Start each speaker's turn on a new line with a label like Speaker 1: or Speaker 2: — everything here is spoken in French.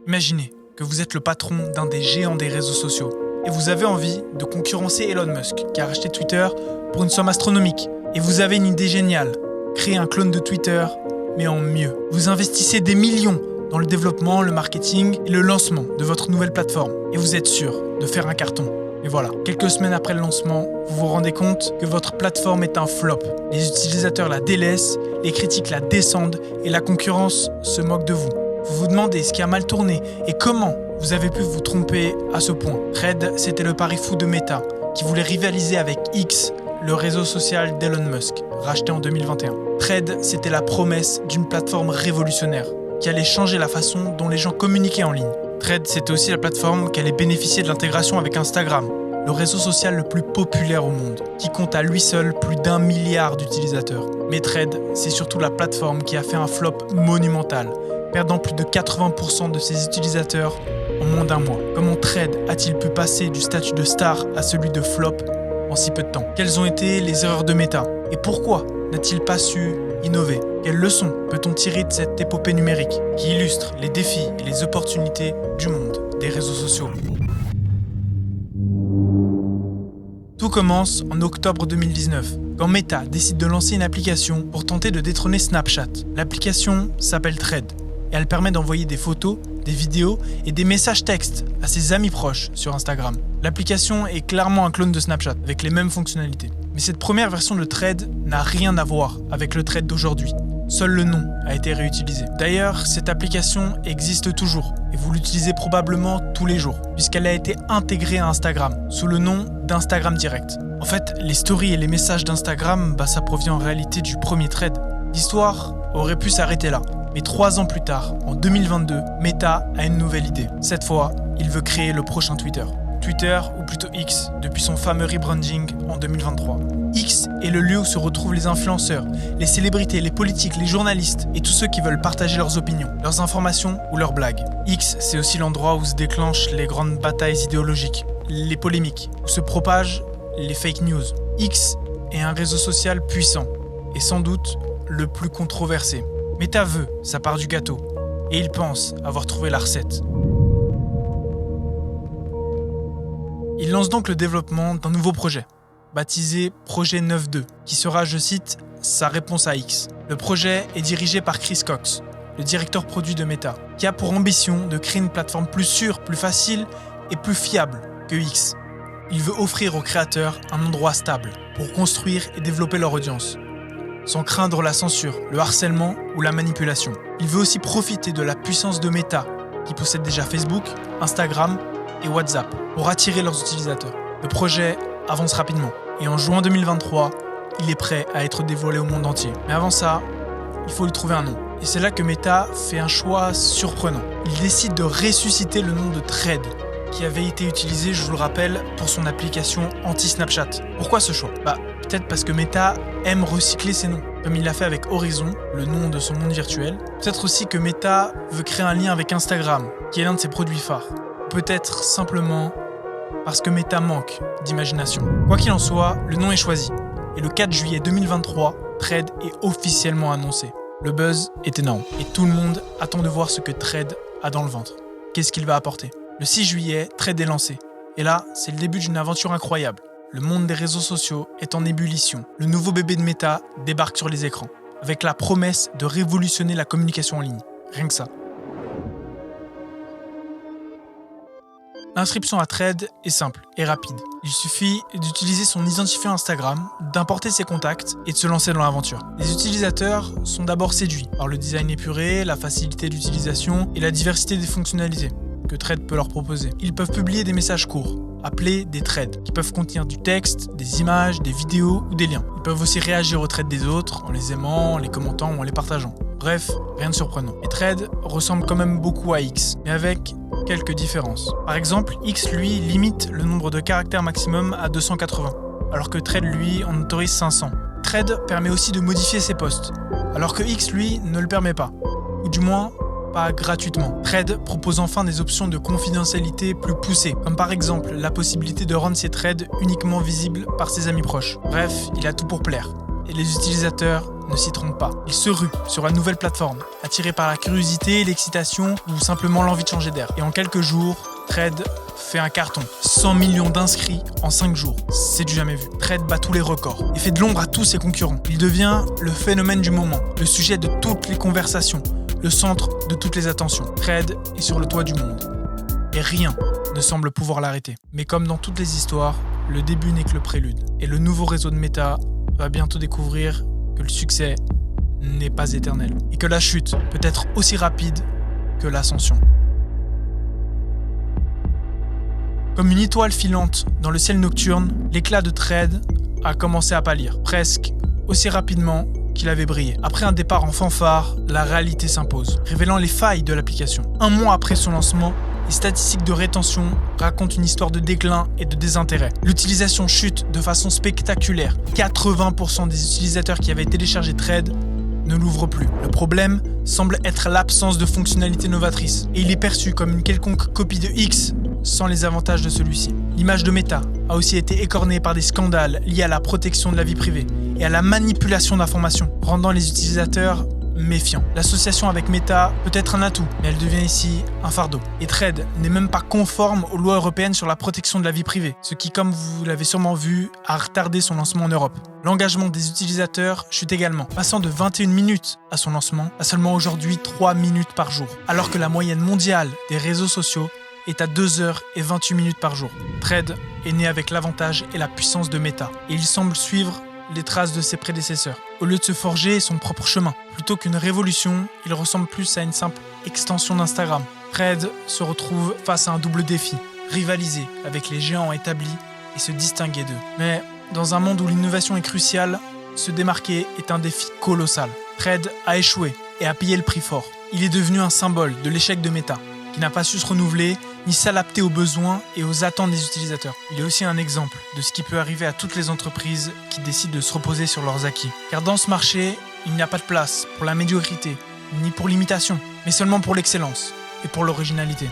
Speaker 1: Imaginez que vous êtes le patron d'un des géants des réseaux sociaux et vous avez envie de concurrencer Elon Musk qui a racheté Twitter pour une somme astronomique. Et vous avez une idée géniale, créer un clone de Twitter, mais en mieux. Vous investissez des millions dans le développement, le marketing et le lancement de votre nouvelle plateforme. Et vous êtes sûr de faire un carton. Et voilà, quelques semaines après le lancement, vous vous rendez compte que votre plateforme est un flop. Les utilisateurs la délaissent, les critiques la descendent et la concurrence se moque de vous. Vous vous demandez ce qui a mal tourné et comment vous avez pu vous tromper à ce point. Threads, c'était le pari fou de Meta, qui voulait rivaliser avec X, le réseau social d'Elon Musk, racheté en 2021. Threads, c'était la promesse d'une plateforme révolutionnaire, qui allait changer la façon dont les gens communiquaient en ligne. Threads, c'était aussi la plateforme qui allait bénéficier de l'intégration avec Instagram, le réseau social le plus populaire au monde, qui compte à lui seul plus d'1 milliard d'utilisateurs. Mais Threads, c'est surtout la plateforme qui a fait un flop monumental, perdant plus de 80% de ses utilisateurs en moins d'un mois. Comment Threads a-t-il pu passer du statut de star à celui de flop en si peu de temps? Quelles ont été les erreurs de Meta? Et pourquoi n'a-t-il pas su innover? Quelles leçons peut-on tirer de cette épopée numérique qui illustre les défis et les opportunités du monde des réseaux sociaux? Tout commence en octobre 2019, quand Meta décide de lancer une application pour tenter de détrôner Snapchat. L'application s'appelle Threads et elle permet d'envoyer des photos, des vidéos et des messages textes à ses amis proches sur Instagram. L'application est clairement un clone de Snapchat, avec les mêmes fonctionnalités. Mais cette première version de Threads n'a rien à voir avec le Threads d'aujourd'hui. Seul le nom a été réutilisé. D'ailleurs, cette application existe toujours et vous l'utilisez probablement tous les jours, puisqu'elle a été intégrée à Instagram, sous le nom d'Instagram Direct. En fait, les stories et les messages d'Instagram, ça provient en réalité du premier Thread. L'histoire aurait pu s'arrêter là. Mais 3 ans plus tard, en 2022, Meta a une nouvelle idée. Cette fois, il veut créer le prochain Twitter. Twitter, ou plutôt X, depuis son fameux rebranding en 2023. X est le lieu où se retrouvent les influenceurs, les célébrités, les politiques, les journalistes et tous ceux qui veulent partager leurs opinions, leurs informations ou leurs blagues. X, c'est aussi l'endroit où se déclenchent les grandes batailles idéologiques, les polémiques, où se propagent les fake news. X est un réseau social puissant et sans doute le plus controversé. Meta veut sa part du gâteau et il pense avoir trouvé la recette. Il lance donc le développement d'un nouveau projet, baptisé Projet 9.2, qui sera, je cite, sa réponse à X. Le projet est dirigé par Chris Cox, le directeur produit de Meta, qui a pour ambition de créer une plateforme plus sûre, plus facile et plus fiable que X. Il veut offrir aux créateurs un endroit stable pour construire et développer leur audience, sans craindre la censure, le harcèlement ou la manipulation. Il veut aussi profiter de la puissance de Meta, qui possède déjà Facebook, Instagram et WhatsApp, pour attirer leurs utilisateurs. Le projet avance rapidement, et en juin 2023, il est prêt à être dévoilé au monde entier. Mais avant ça, il faut lui trouver un nom. Et c'est là que Meta fait un choix surprenant. Il décide de ressusciter le nom de Threads, qui avait été utilisé, je vous le rappelle, pour son application anti-Snapchat. Pourquoi ce choix? Peut-être parce que Meta aime recycler ses noms, comme il l'a fait avec Horizon, le nom de son monde virtuel. Peut-être aussi que Meta veut créer un lien avec Instagram, qui est l'un de ses produits phares. Peut-être simplement parce que Meta manque d'imagination. Quoi qu'il en soit, le nom est choisi. Et le 4 juillet 2023, Threads est officiellement annoncé. Le buzz est énorme. Et tout le monde attend de voir ce que Threads a dans le ventre. Qu'est-ce qu'il va apporter? Le 6 juillet, Threads est lancé. Et là, c'est le début d'une aventure incroyable. Le monde des réseaux sociaux est en ébullition. Le nouveau bébé de Meta débarque sur les écrans, avec la promesse de révolutionner la communication en ligne. Rien que ça. L'inscription à Threads est simple et rapide. Il suffit d'utiliser son identifiant Instagram, d'importer ses contacts et de se lancer dans l'aventure. Les utilisateurs sont d'abord séduits par le design épuré, la facilité d'utilisation et la diversité des fonctionnalités que Threads peut leur proposer. Ils peuvent publier des messages courts, appelés des threads, qui peuvent contenir du texte, des images, des vidéos ou des liens. Ils peuvent aussi réagir aux threads des autres en les aimant, en les commentant ou en les partageant. Bref, rien de surprenant. Et Threads ressemble quand même beaucoup à X, mais avec quelques différences. Par exemple, X, lui, limite le nombre de caractères maximum à 280, alors que Threads, lui, en autorise 500. Threads permet aussi de modifier ses posts, alors que X, lui, ne le permet pas. Ou du moins, pas gratuitement. Threads propose enfin des options de confidentialité plus poussées, comme par exemple la possibilité de rendre ses threads uniquement visibles par ses amis proches. Bref, il a tout pour plaire. Et les utilisateurs ne s'y trompe pas. Il se rue sur la nouvelle plateforme, attiré par la curiosité, l'excitation ou simplement l'envie de changer d'air. Et en quelques jours, Trade fait un carton. 100 millions d'inscrits en 5 jours. C'est du jamais vu. Trade bat tous les records et fait de l'ombre à tous ses concurrents. Il devient le phénomène du moment, le sujet de toutes les conversations, le centre de toutes les attentions. Trade est sur le toit du monde. Et rien ne semble pouvoir l'arrêter. Mais comme dans toutes les histoires, le début n'est que le prélude. Et le nouveau réseau de Meta va bientôt découvrir que le succès n'est pas éternel. Et que la chute peut être aussi rapide que l'ascension. Comme une étoile filante dans le ciel nocturne, l'éclat de Trade a commencé à pâlir, presque aussi rapidement qu'il avait brillé. Après un départ en fanfare, la réalité s'impose, révélant les failles de l'application. Un mois après son lancement, les statistiques de rétention racontent une histoire de déclin et de désintérêt. L'utilisation chute de façon spectaculaire. 80% des utilisateurs qui avaient téléchargé Trade ne l'ouvrent plus. Le problème semble être l'absence de fonctionnalités novatrices, et il est perçu comme une quelconque copie de X sans les avantages de celui-ci. L'image de Meta a aussi été écornée par des scandales liés à la protection de la vie privée et à la manipulation d'informations, rendant les utilisateurs méfiants. L'association avec Meta peut être un atout, mais elle devient ici un fardeau. Et Trade n'est même pas conforme aux lois européennes sur la protection de la vie privée, ce qui, comme vous l'avez sûrement vu, a retardé son lancement en Europe. L'engagement des utilisateurs chute également, passant de 21 minutes à son lancement à seulement aujourd'hui 3 minutes par jour, alors que la moyenne mondiale des réseaux sociaux est à 2h28 par jour. Trade est né avec l'avantage et la puissance de Meta, et il semble suivre les traces de ses prédécesseurs. Au lieu de se forger son propre chemin, plutôt qu'une révolution, il ressemble plus à une simple extension d'Instagram. Trade se retrouve face à un double défi, rivaliser avec les géants établis et se distinguer d'eux. Mais dans un monde où l'innovation est cruciale, se démarquer est un défi colossal. Trade a échoué et a payé le prix fort. Il est devenu un symbole de l'échec de Meta, qui n'a pas su se renouveler ni s'adapter aux besoins et aux attentes des utilisateurs. Il est aussi un exemple de ce qui peut arriver à toutes les entreprises qui décident de se reposer sur leurs acquis. Car dans ce marché, il n'y a pas de place pour la médiocrité, ni pour l'imitation, mais seulement pour l'excellence et pour l'originalité.